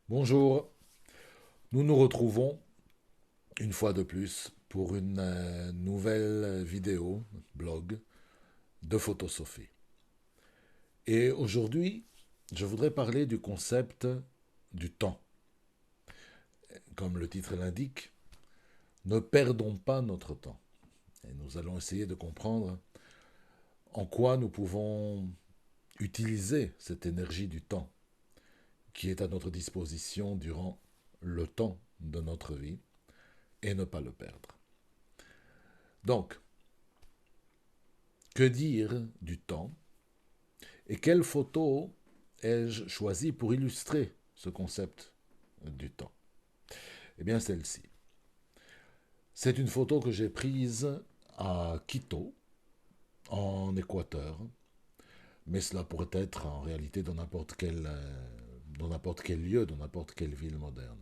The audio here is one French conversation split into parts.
Bonjour, nous nous retrouvons une fois de plus pour une nouvelle vidéo, blog, de Photosophie. Et aujourd'hui, je voudrais parler du concept du temps. Comme le titre l'indique, ne perdons pas notre temps. Et nous allons essayer de comprendre en quoi nous pouvons utiliser cette énergie du temps qui est à notre disposition durant le temps de notre vie et ne pas le perdre. Donc, que dire du temps et quelle photo ai-je choisi pour illustrer ce concept du temps? Eh bien, celle-ci. C'est une photo que j'ai prise à Quito, en Équateur, mais cela pourrait être en réalité dans n'importe quel lieu, dans n'importe quelle ville moderne.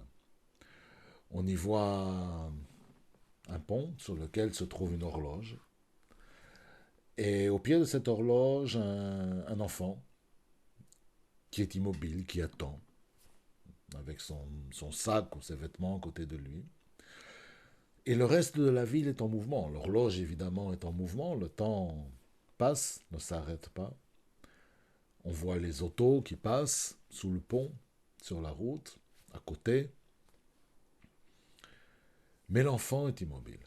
On y voit un pont sur lequel se trouve une horloge, et au pied de cette horloge, un enfant qui est immobile, qui attend, avec son sac ou ses vêtements à côté de lui. Et le reste de la ville est en mouvement. L'horloge, évidemment, est en mouvement. Le temps passe, ne s'arrête pas. On voit les autos qui passent sous le pont, sur la route, à côté. Mais l'enfant est immobile.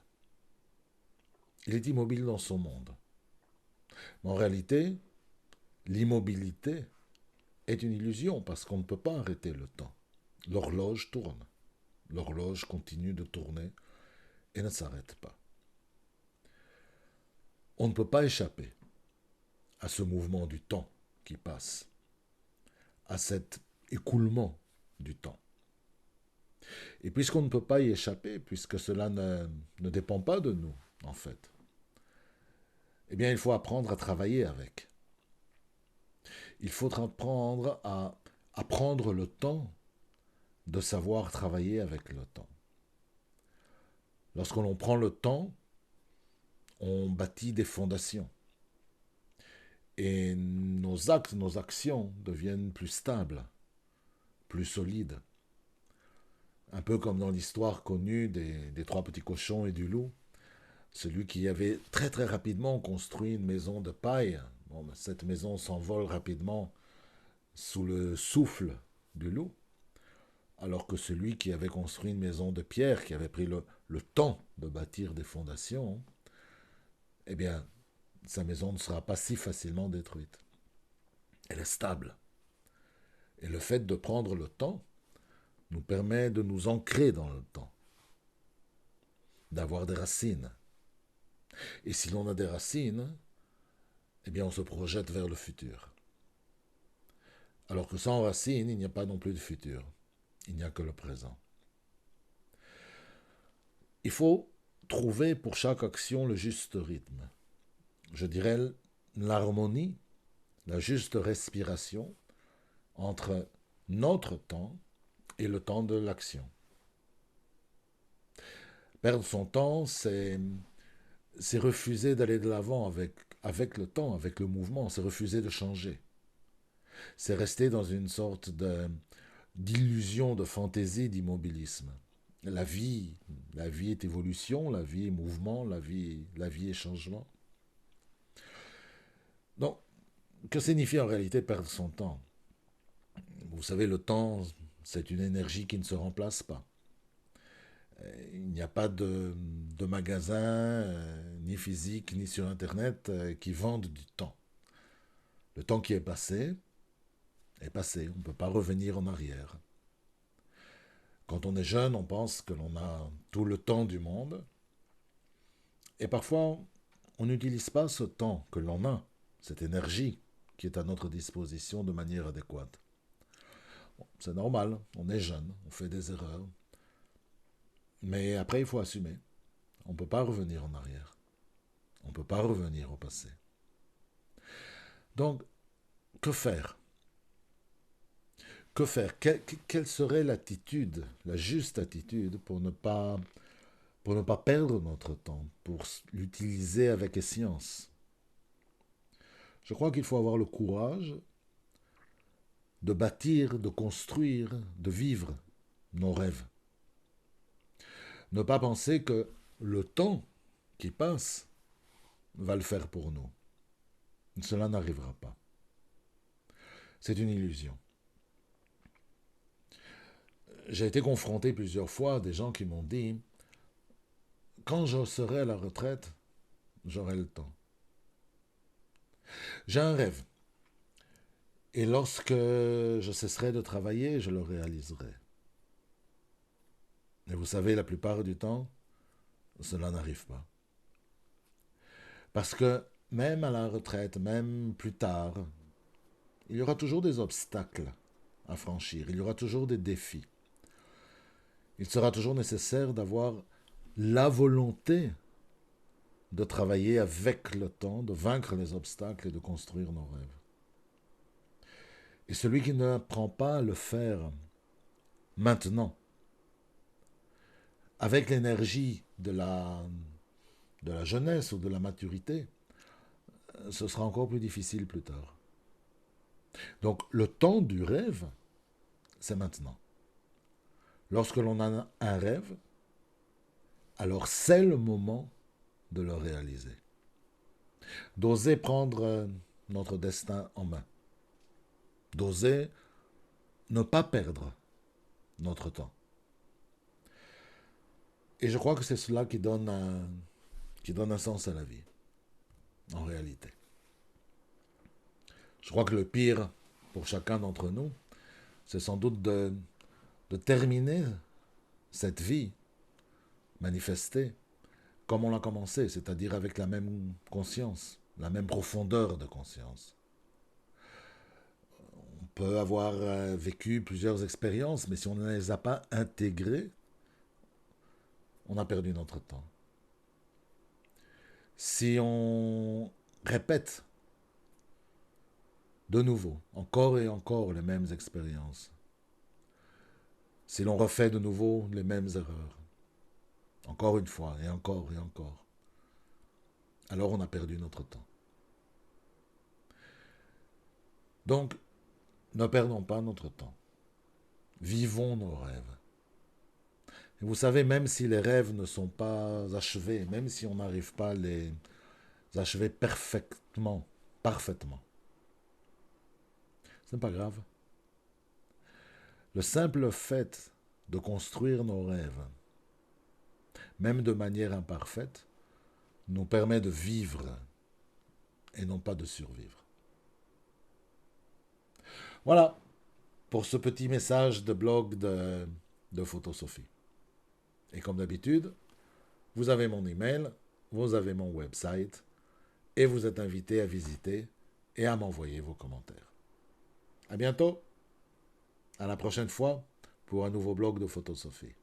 Il est immobile dans son monde. Mais en réalité, l'immobilité est une illusion parce qu'on ne peut pas arrêter le temps. L'horloge tourne. L'horloge continue de tourner et ne s'arrête pas. On ne peut pas échapper à ce mouvement du temps qui passe, à cet écoulement du temps. Et puisqu'on ne peut pas y échapper, puisque cela ne dépend pas de nous, en fait, eh bien il faut apprendre à travailler avec. Il faut apprendre à prendre le temps de savoir travailler avec le temps. Lorsque l'on prend le temps, on bâtit des fondations. Et nos actes, nos actions deviennent plus stables, plus solides. Un peu comme dans l'histoire connue des trois petits cochons et du loup. Celui qui avait très très rapidement construit une maison de paille, bon, cette maison s'envole rapidement sous le souffle du loup, alors que celui qui avait construit une maison de pierre, qui avait pris le temps de bâtir des fondations, eh bien, sa maison ne sera pas si facilement détruite. Elle est stable. Et le fait de prendre le temps nous permet de nous ancrer dans le temps, d'avoir des racines. Et si l'on a des racines, eh bien, on se projette vers le futur. Alors que sans racines, il n'y a pas non plus de futur. Il n'y a que le présent. Il faut trouver pour chaque action le juste rythme. Je dirais l'harmonie, la juste respiration entre notre temps et le temps de l'action. Perdre son temps, c'est refuser d'aller de l'avant avec le temps, avec le mouvement, c'est refuser de changer. C'est rester dans une sorte d'illusion, de fantaisie, d'immobilisme. La vie, la vie est évolution, la vie est mouvement, la vie est changement. Donc, que signifie en réalité perdre son temps? Vous savez, le temps, c'est une énergie qui ne se remplace pas. Il n'y a pas de magasin, ni physique, ni sur Internet, qui vendent du temps. Le temps qui est passé. On ne peut pas revenir en arrière. Quand on est jeune, on pense que l'on a tout le temps du monde. Et parfois, on n'utilise pas ce temps que l'on a, cette énergie qui est à notre disposition de manière adéquate. Bon, c'est normal, on est jeune, on fait des erreurs. Mais après, il faut assumer. On ne peut pas revenir en arrière. On ne peut pas revenir au passé. Donc, que faire? Que faire? Quelle serait l'attitude, la juste attitude pour ne pas perdre notre temps, pour l'utiliser avec science? Je crois qu'il faut avoir le courage de bâtir, de construire, de vivre nos rêves. Ne pas penser que le temps qui passe va le faire pour nous. Cela n'arrivera pas. C'est une illusion. J'ai été confronté plusieurs fois à des gens qui m'ont dit « Quand je serai à la retraite, j'aurai le temps. » J'ai un rêve. Et lorsque je cesserai de travailler, je le réaliserai. Et vous savez, la plupart du temps, cela n'arrive pas. Parce que même à la retraite, même plus tard, il y aura toujours des obstacles à franchir, il y aura toujours des défis. Il sera toujours nécessaire d'avoir la volonté de travailler avec le temps, de vaincre les obstacles et de construire nos rêves. Et celui qui n'apprend pas à le faire maintenant, avec l'énergie de la jeunesse ou de la maturité, ce sera encore plus difficile plus tard. Donc le temps du rêve, c'est maintenant. Lorsque l'on a un rêve, alors c'est le moment de le réaliser. D'oser prendre notre destin en main. D'oser ne pas perdre notre temps. Et je crois que c'est cela qui donne un sens à la vie, en réalité. Je crois que le pire pour chacun d'entre nous, c'est sans doute de terminer cette vie manifestée comme on l'a commencé, c'est-à-dire avec la même conscience, la même profondeur de conscience. On peut avoir vécu plusieurs expériences, mais si on ne les a pas intégrées, on a perdu notre temps. Si on répète de nouveau, encore et encore, les mêmes expériences, si l'on refait de nouveau les mêmes erreurs, encore une fois, et encore, alors on a perdu notre temps. Donc, ne perdons pas notre temps. Vivons nos rêves. Et vous savez, même si les rêves ne sont pas achevés, même si on n'arrive pas à les achever parfaitement, ce n'est pas grave. Le simple fait de construire nos rêves, même de manière imparfaite, nous permet de vivre et non pas de survivre. Voilà pour ce petit message de blog de Photosophie. Et comme d'habitude, vous avez mon email, vous avez mon website, et vous êtes invité à visiter et à m'envoyer vos commentaires. À bientôt, à la prochaine fois pour un nouveau blog de Photosophie.